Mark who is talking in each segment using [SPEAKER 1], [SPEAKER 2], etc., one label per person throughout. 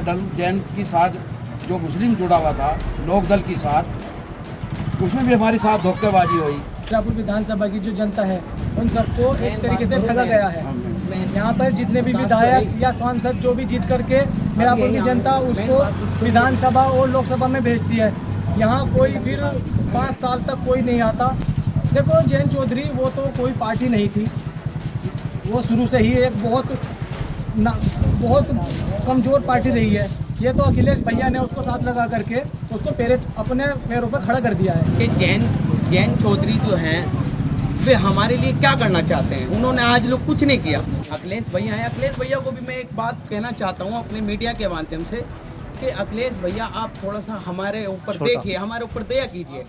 [SPEAKER 1] गठबंधन जैन की साथ जो मुस्लिम जुड़ा हुआ था लोक दल की साथ, उसमें भी हमारे साथ धोखेबाजी हुई।
[SPEAKER 2] मीरापुर विधानसभा की जो जनता है उन सबको एक तरीके से ठगा गया है। यहाँ पर जितने भी विधायक या सांसद जो भी जीत करके मीरापुर की जनता उसको विधानसभा और लोकसभा में भेजती है, यहाँ कोई फिर 5 साल तक कोई नहीं आता। देखो जैन चौधरी वो तो कोई पार्टी नहीं थी, वो शुरू से ही एक बहुत कमज़ोर पार्टी रही है। ये तो अखिलेश भैया ने उसको साथ लगा करके उसको अपने पैरों पर खड़ा कर दिया है।
[SPEAKER 3] कि जैन चौधरी जो हैं वे हमारे लिए क्या करना चाहते हैं, उन्होंने आज लोग कुछ नहीं किया। अखिलेश भैया हैं, अखिलेश भैया को भी मैं एक बात कहना चाहता हूँ अपने मीडिया के माध्यम से कि अखिलेश भैया आप थोड़ा सा हमारे ऊपर देखिए, हमारे ऊपर दया कीजिए।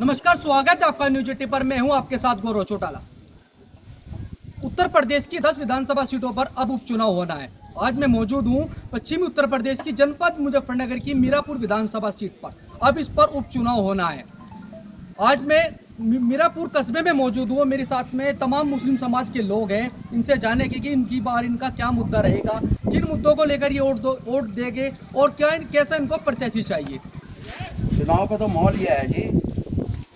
[SPEAKER 4] नमस्कार, स्वागत है आपका न्यूज 80 पर। मैं हूं आपके साथ गौरव चौटाला। उत्तर प्रदेश की 10 विधानसभा सीटों पर अब उपचुनाव होना है। आज मैं मौजूद हूं पश्चिमी उत्तर प्रदेश की जनपद मुजफ्फरनगर की मीरापुर विधानसभा सीट पर। अब इस पर उपचुनाव होना है। आज मैं मीरापुर कस्बे में मौजूद हूँ। मेरे साथ में तमाम मुस्लिम समाज के लोग हैं। इनसे जाने कि इनकी बार इनका क्या मुद्दा रहेगा, किन मुद्दों को लेकर ये वोट देंगे और कैसा इनको प्रत्याशी चाहिए।
[SPEAKER 1] चुनाव का तो माहौल ये है जी,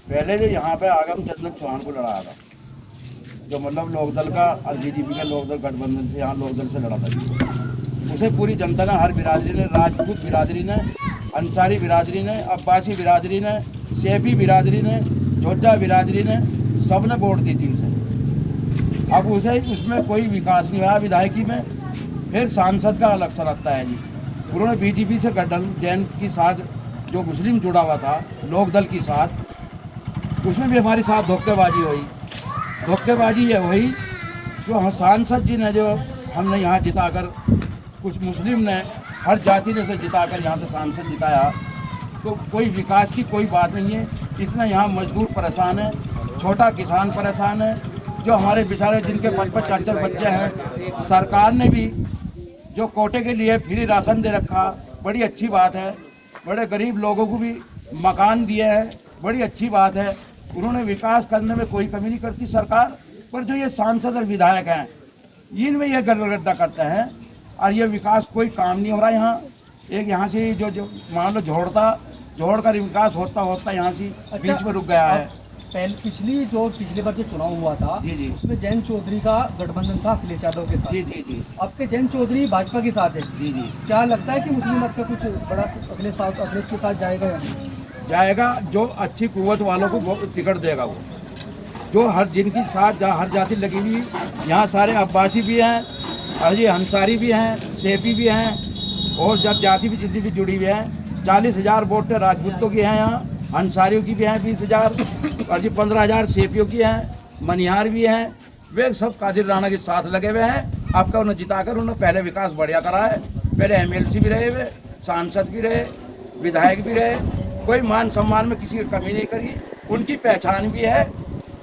[SPEAKER 1] पहले जो यहाँ पे आगम चंद्र चौहान को लड़ा था, जो मतलब लोकदल का और बीजेपी के लोकदल गठबंधन से यहाँ लोकदल से लड़ा था, उसे पूरी जनता ने, हर बिरादरी ने, राजपूत बिरादरी ने, अंसारी बिरादरी ने, अब्बासी बिरादरी ने, सैफी बिरादरी ने, जोजा बिरादरी ने, सब ने वोट दी थी उसे। अब उसे उसमें कोई विकास नहीं हुआ विधायकी में। फिर सांसद का अलग सा लगता है जी, उन्होंने बीजेपी से गठबंधन जैन की साथ जो मुस्लिम जुड़ा हुआ था लोक दल की साथ, उसमें भी हमारे साथ धोखेबाजी हुई। धोखेबाजी ये हुई जो हम सांसद जी ने, जो हमने यहाँ जिताकर, कुछ मुस्लिम ने, हर जाति ने से जिताकर यहाँ से सांसद जिताया, तो कोई विकास की कोई बात नहीं है। इसमें यहाँ मजदूर परेशान है, छोटा किसान परेशान है, जो हमारे बेचारे जिनके 5-5 बच्चे हैं। सरकार ने भी जो कोटे के लिए फ्री राशन दे रखा, बड़ी अच्छी बात है। बड़े गरीब लोगों को भी मकान दिए हैं, बड़ी अच्छी बात है। उन्होंने विकास करने में कोई कमी नहीं करती सरकार, पर जो ये सांसद और विधायक हैं इनमें ये गड़बड़ करते हैं और ये विकास कोई काम नहीं हो रहा। यहाँ एक यहाँ से जो मान लो जोड़ कर विकास होता यहाँ से बीच में रुक गया है।
[SPEAKER 4] पिछली बार जो चुनाव हुआ था
[SPEAKER 1] जी,
[SPEAKER 4] उसमें जैन चौधरी का गठबंधन था अखिलेश यादव के साथ।
[SPEAKER 1] जी।
[SPEAKER 4] अब के जैन चौधरी भाजपा के साथ है।
[SPEAKER 1] जी।
[SPEAKER 4] क्या लगता है कि मुस्लिम मत का कुछ बड़ा अखिलेश के साथ जाएगा या नहीं?
[SPEAKER 1] जाएगा। जो अच्छी कुव्वत वालों को वो टिकट देगा, वो जो हर जिनकी साथ हर जाति लगी हुई, यहाँ सारे अब्बासी भी हैं, अजी अंसारी भी हैं, सैफी भी हैं, और जब जाति भी जितनी भी जुड़ी हुई है। 40,000 वोट राजपूतों की हैं, यहाँ अंसारियों की भी हैं 20,000, और जी 15,000 सैफियों की हैं, मनिहार भी हैं। वे सब कादिर राणा के साथ लगे हुए हैं। आपका उन्हें जिताकर उन्होंने पहले विकास बढ़िया करा है। पहले MLC भी रहे हुए, सांसद भी रहे, विधायक भी रहे, कोई मान सम्मान में किसी की कमी नहीं करी। उनकी पहचान भी है।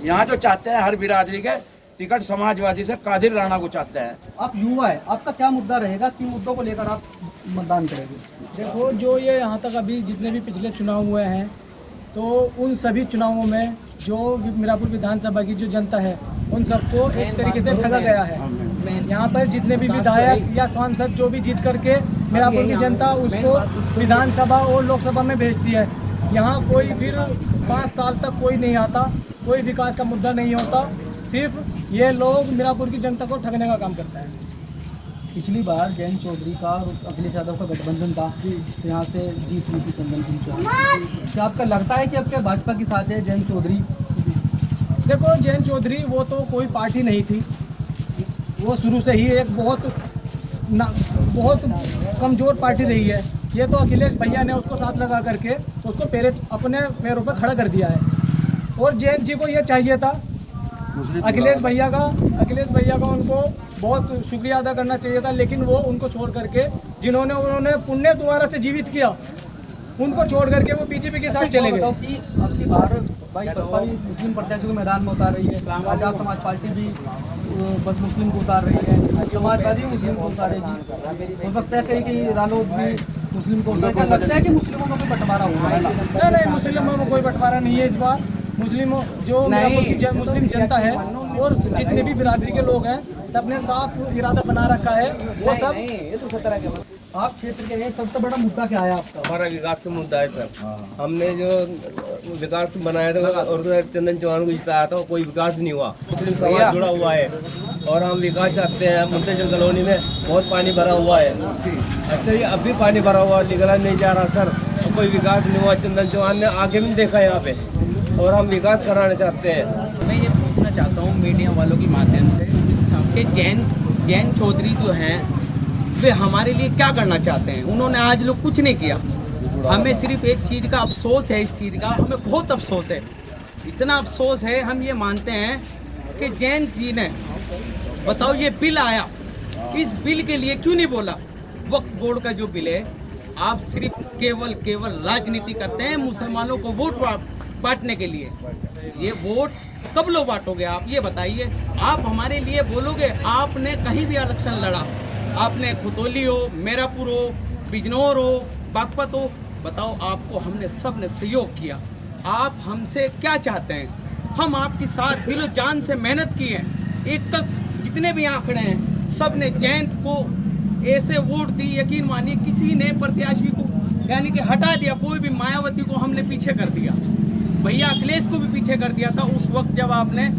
[SPEAKER 1] यहाँ जो चाहते हैं हर बिरादरी के टिकट समाजवादी से कादिर राणा को चाहते हैं।
[SPEAKER 4] आप युवा है, आपका क्या मुद्दा रहेगा, किन मुद्दों को लेकर आप मतदान करेंगे?
[SPEAKER 2] देखो जो ये यहाँ तक अभी जितने भी पिछले चुनाव हुए हैं, तो उन सभी चुनावों में जो मीरापुर विधानसभा की जो जनता है उन सबको एक तरीके से ठगा गया है। यहाँ पर जितने भी विधायक या सांसद जो भी जीत करके मीरापुर की जनता उसको विधानसभा और लोकसभा में भेजती है, यहाँ कोई फिर 5 साल तक कोई नहीं आता, कोई विकास का मुद्दा नहीं होता। सिर्फ ये लोग मीरापुर की जनता को ठगने का काम करते हैं।
[SPEAKER 4] पिछली बार जैन चौधरी का और अखिलेश यादव का गठबंधन था जी, यहाँ से जीत हुई थी चंदन सिंह चौहान। क्या आपका लगता है कि अब क्या भाजपा के साथ है जैन चौधरी?
[SPEAKER 2] देखो जैन चौधरी वो तो कोई पार्टी नहीं थी, वो शुरू से ही एक बहुत कमज़ोर पार्टी रही है। ये तो अखिलेश भैया ने उसको साथ लगा करके उसको अपने पैरों पर खड़ा कर दिया है। और जैन जी को ये चाहिए था, अखिलेश भैया का उनको बहुत शुक्रिया अदा करना चाहिए था, लेकिन वो उनको छोड़ करके उन्होंने पुण्य दोबारा से जीवित किया, उनको छोड़ करके वो बीजेपी के साथ चले गए।
[SPEAKER 4] कि अब की बार भाई बसपा भी मुस्लिम प्रत्याशी को मैदान में उतार रही है, आजाद समाज पार्टी भी बस मुस्लिम को उतार रही है, समाजवादी मुस्लिम को उतारेगी। हो सकता है कहीं रालोद भी मुस्लिम को उतार। क्या लगता है कि मुस्लिमों का कोई बंटवारा हुआ है?
[SPEAKER 2] नहीं, मुस्लिमों में कोई बंटवारा नहीं है इस बार। मुस्लिमों जो मीरापुर की मुस्लिम जनता है और जितने भी बिरादरी के लोग हैं सबने साफ इरादा बना रखा है। वो सब आप क्षेत्र के सबसे बड़ा मुद्दा क्या है आपका?
[SPEAKER 5] हमारा विकास का मुद्दा है सर। हमने जो विकास बनाया था और चंदन चौहान को जिताया था, कोई विकास नहीं हुआ। मुस्लिम समाज जुड़ा हुआ है और हम विकास चाहते हैं। मुंतजर कॉलोनी में बहुत पानी भरा हुआ है। अच्छा, ये अब भी पानी भरा हुआ, निकला नहीं जा रहा सर। और कोई विकास नहीं हुआ। चंदन चौहान ने आगे भी देखा यहाँ पे और हम विकास कराना चाहते हैं।
[SPEAKER 3] मैं ये पूछना चाहता हूँ मीडिया वालों के माध्यम से कि जैन चौधरी जो हैं वे हमारे लिए क्या करना चाहते हैं। उन्होंने आज लोग कुछ नहीं किया। हमें सिर्फ एक चीज़ का अफसोस है, इस चीज़ का हमें बहुत अफसोस है। इतना अफसोस है, हम ये मानते हैं कि जैन जी ने बताओ ये बिल आया, इस बिल के लिए क्यों नहीं बोला? वक्फ बोर्ड का जो बिल है, आप सिर्फ केवल राजनीति करते हैं मुसलमानों को वोट बांटने के लिए। ये वोट कब लो बांटोगे आप, ये बताइए। आप हमारे लिए बोलोगे, आपने कहीं भी इलेक्शन लड़ा, आपने खुतौली हो, मेरापुर हो, बिजनौर हो, बागपत हो, बताओ आपको हमने सब ने सहयोग किया। आप हमसे क्या चाहते हैं? हम आपके साथ दिलो जान से मेहनत की है। एक तक जितने भी आंकड़े हैं सब ने जयंत को ऐसे वोट दी, यकीन मानिए किसी ने प्रत्याशी को यानी कि हटा दिया। कोई भी मायावती को हमने पीछे कर दिया, भैया अखिलेश को भी पीछे कर दिया था उस वक्त जब आपने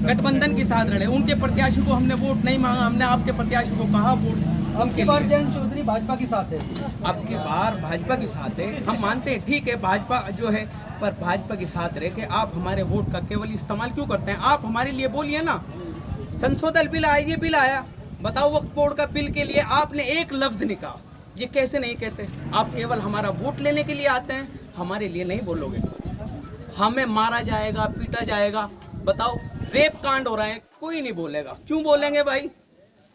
[SPEAKER 3] गठबंधन के साथ लड़े। उनके प्रत्याशी को हमने वोट नहीं मांगा, हमने आपके प्रत्याशी को कहा वोट।
[SPEAKER 2] अब की बार जैन चौधरी भाजपा के साथ है।
[SPEAKER 3] अब की बार भाजपा के साथ है। हम मानते हैं ठीक है भाजपा जो है, पर भाजपा के साथ रह के आप हमारे वोट का केवल इस्तेमाल क्यों करते हैं? आप हमारे लिए बोलिए ना। संशोधन बिल आया, ये बिल आया, बताओ वक्फ बोर्ड का बिल के लिए आपने एक लफ्ज नहीं कहा। ये कैसे नहीं कहते? आप केवल हमारा वोट लेने के लिए आते हैं, हमारे लिए नहीं बोलोगे। हमें मारा जाएगा, पीटा जाएगा, बताओ रेप कांड हो रहा है, कोई नहीं बोलेगा। क्यों बोलेंगे भाई?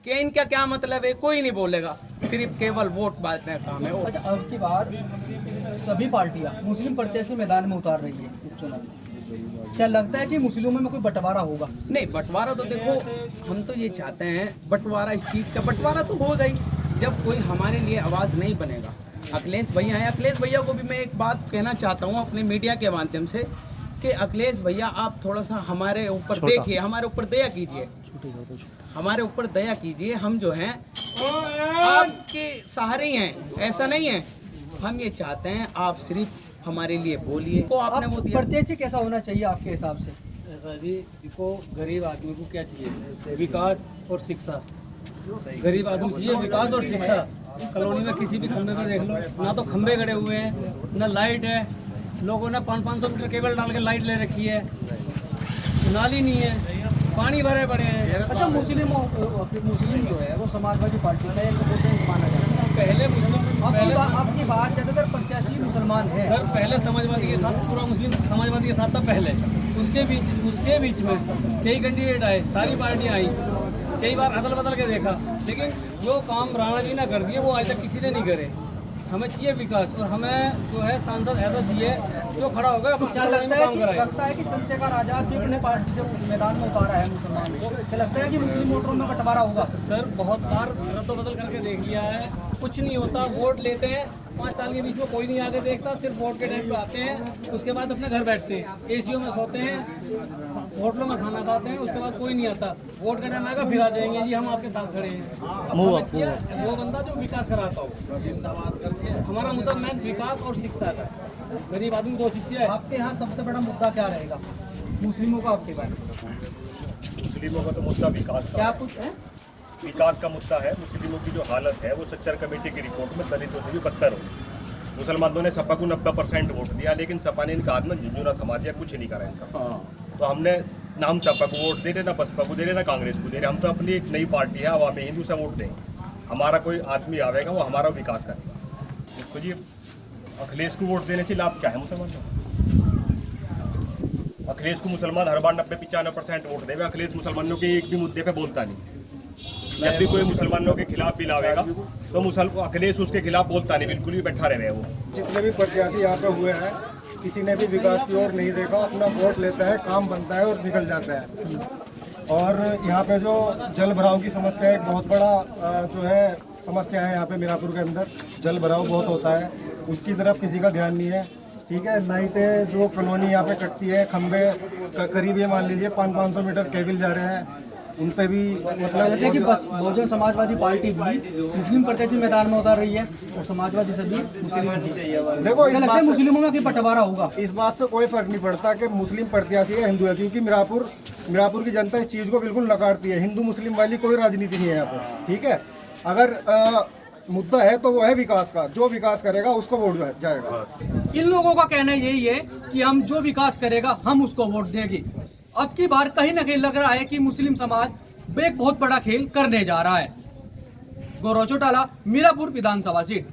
[SPEAKER 3] कि इनका क्या मतलब है? कोई नहीं बोलेगा। सिर्फ केवल वोट बांटने का काम है।
[SPEAKER 2] अच्छा, अब की बार सभी पार्टियां मुस्लिम प्रत्याशी मैदान में उतार रही है उपचुनाव। क्या लगता है कि मुस्लिमों में कोई बंटवारा होगा?
[SPEAKER 3] नहीं, बंटवारा तो देखो, हम तो ये चाहते हैं बंटवारा, इस चीज़ का बंटवारा तो होगा ही जब कोई हमारे लिए आवाज़ नहीं बनेगा। अखिलेश भैया हैं, अखिलेश भैया को भी मैं एक बात कहना चाहता हूँ अपने मीडिया के माध्यम से कि अखिलेश भैया आप थोड़ा सा हमारे ऊपर देखिए, हमारे ऊपर दया कीजिए, हमारे ऊपर दया कीजिए। हम जो हैं आपके सहारे ही हैं, ऐसा नहीं है। हम ये चाहते हैं आप सिर्फ हमारे लिए बोलिए। तो आपने वो दिया,
[SPEAKER 2] प्रत्याशी कैसा होना चाहिए आपके हिसाब से?
[SPEAKER 6] ऐसा जी, देखो गरीब आदमी को क्या चाहिए? विकास और शिक्षा। गरीब आदमी चाहिए विकास और शिक्षा। कॉलोनी में किसी भी खंबे पर देख लो, ना तो खंबे गड़े हुए हैं, ना लाइट है। लोगों ने 500-500 मीटर केबल डाल के लाइट ले रखी है, नाली नहीं है, पानी भरे पड़े हैं।
[SPEAKER 2] अच्छा, मुस्लिम जो है वो समाजवादी पार्टी का एक माना जाता है।
[SPEAKER 6] पहले मुस्लिम,
[SPEAKER 2] आपकी बात ज़्यादातर प्रत्याशी मुसलमान है
[SPEAKER 6] सर। पहले समाजवादी के साथ, पूरा मुस्लिम समाजवादी के साथ था पहले। उसके बीच में कई कैंडिडेट आए, सारी पार्टियां आई, कई बार अदल बदल के देखा, लेकिन जो काम राणा जी ने कर दिए वो आज तक किसी ने नहीं करे। हमें चाहिए विकास और हमें जो है सांसद ऐसा चाहिए जो खड़ा होगा
[SPEAKER 2] क्या लगता है कि चंद्रशेखर आजाद भी अपने पार्टी जो मैदान में उतारा है मुसलमान को, क्या लगता है कि मुस्लिम वोटरों में बंटवारा होगा?
[SPEAKER 6] सर बहुत बार रद्द-बदल करके देख लिया है, कुछ नहीं होता। वोट लेते हैं, 5 साल के बीच में कोई नहीं आके देखता, सिर्फ वोट के टाइम पे आते हैं, उसके बाद अपने घर बैठते हैं, एसीओ में सोते हैं, होटलों में खाना खाते हैं, उसके बाद कोई नहीं आता। वोट का टाइम आएगा फिर आ जाएंगे जी हम आपके साथ खड़े हैं। वो बंदा जो विकास कराता हो। हमारा मुद्दा मेन विकास और शिक्षा का। गरीब आदमी 2 चीज़ें है।
[SPEAKER 2] आपके यहाँ सबसे बड़ा मुद्दा क्या रहेगा मुस्लिमों का आपके पास?
[SPEAKER 7] मुस्लिमों का तो मुद्दा विकास का
[SPEAKER 2] क्या कुछ है?
[SPEAKER 7] विकास का मुद्दा है। मुस्लिमों की जो हालत है वो सच्चर कमेटी की रिपोर्ट में दलितों से भी बदतर हो। मुसलमानों ने सपा को 90% वोट दिया, लेकिन सपा ने इनका हाथ में झुंझुना थमा दिया, कुछ नहीं करा इनका। तो हमने नाम सपा को वोट दे रहे, ना बसपा को दे रहे, ना कांग्रेस को दे रहे। हम तो अपनी एक नई पार्टी है, अवामी हिंदू से वोट देंगे। हमारा कोई आदमी आवेगा वो हमारा विकास करेगा। तो ये अखिलेश को वोट देने से लाभ क्या है मुसलमानों को? अखिलेश को मुसलमान हर बार 90-95% वोट देवे। अखिलेश मुसलमानों के एक भी मुद्दे पे बोलता नहीं। जब भी कोई मुसलमानों के खिलाफ बिल आवेगा तो अखिलेश उसके खिलाफ बोलता नहीं, बिल्कुल भी बैठा रहे वो।
[SPEAKER 8] जितने भी प्रत्याशी यहाँ पे हुए हैं किसी ने भी विकास की ओर नहीं देखा, अपना वोट लेता है, काम बनता है और निकल जाता है। और यहाँ पे जो जल भराव की समस्या एक बहुत बड़ा जो है समस्या है। यहाँ पे मीरापुर के अंदर जल भराव बहुत होता है, उसकी तरफ किसी का ध्यान नहीं है। ठीक है, लाइटें जो कॉलोनी यहाँ पे कटती है, खंबे करीब ये मान लीजिए 500 मीटर केबल जा रहे हैं, उन पे भी मतलब
[SPEAKER 4] कहते हैं कि बस बहुजन समाजवादी पार्टी भी मुस्लिम प्रत्याशी मैदान में उतार रही है और समाजवादी से भी मुस्लिम
[SPEAKER 8] देखो इस
[SPEAKER 4] लगता
[SPEAKER 8] बात
[SPEAKER 4] है
[SPEAKER 8] से,
[SPEAKER 4] मुस्लिमों में कि बंटवारा होगा।
[SPEAKER 8] इस बात से कोई फर्क नहीं पड़ता कि मुस्लिम प्रत्याशी है हिंदू है, क्योंकि मीरापुर की जनता इस चीज़ को बिल्कुल नकारती है। हिंदू मुस्लिम वाली कोई राजनीति नहीं है यहाँ पर, ठीक है। अगर मुद्दा है तो वो है विकास का, जो विकास करेगा उसको वोट जाएगा।
[SPEAKER 4] इन लोगों का कहना यही है कि हम जो विकास करेगा हम उसको वोट देंगे। अब की बार कहीं ना कहीं लग रहा है कि मुस्लिम समाज एक बहुत बड़ा खेल करने जा रहा है। गौरव चौटाला, मीरापुर विधानसभा सीट।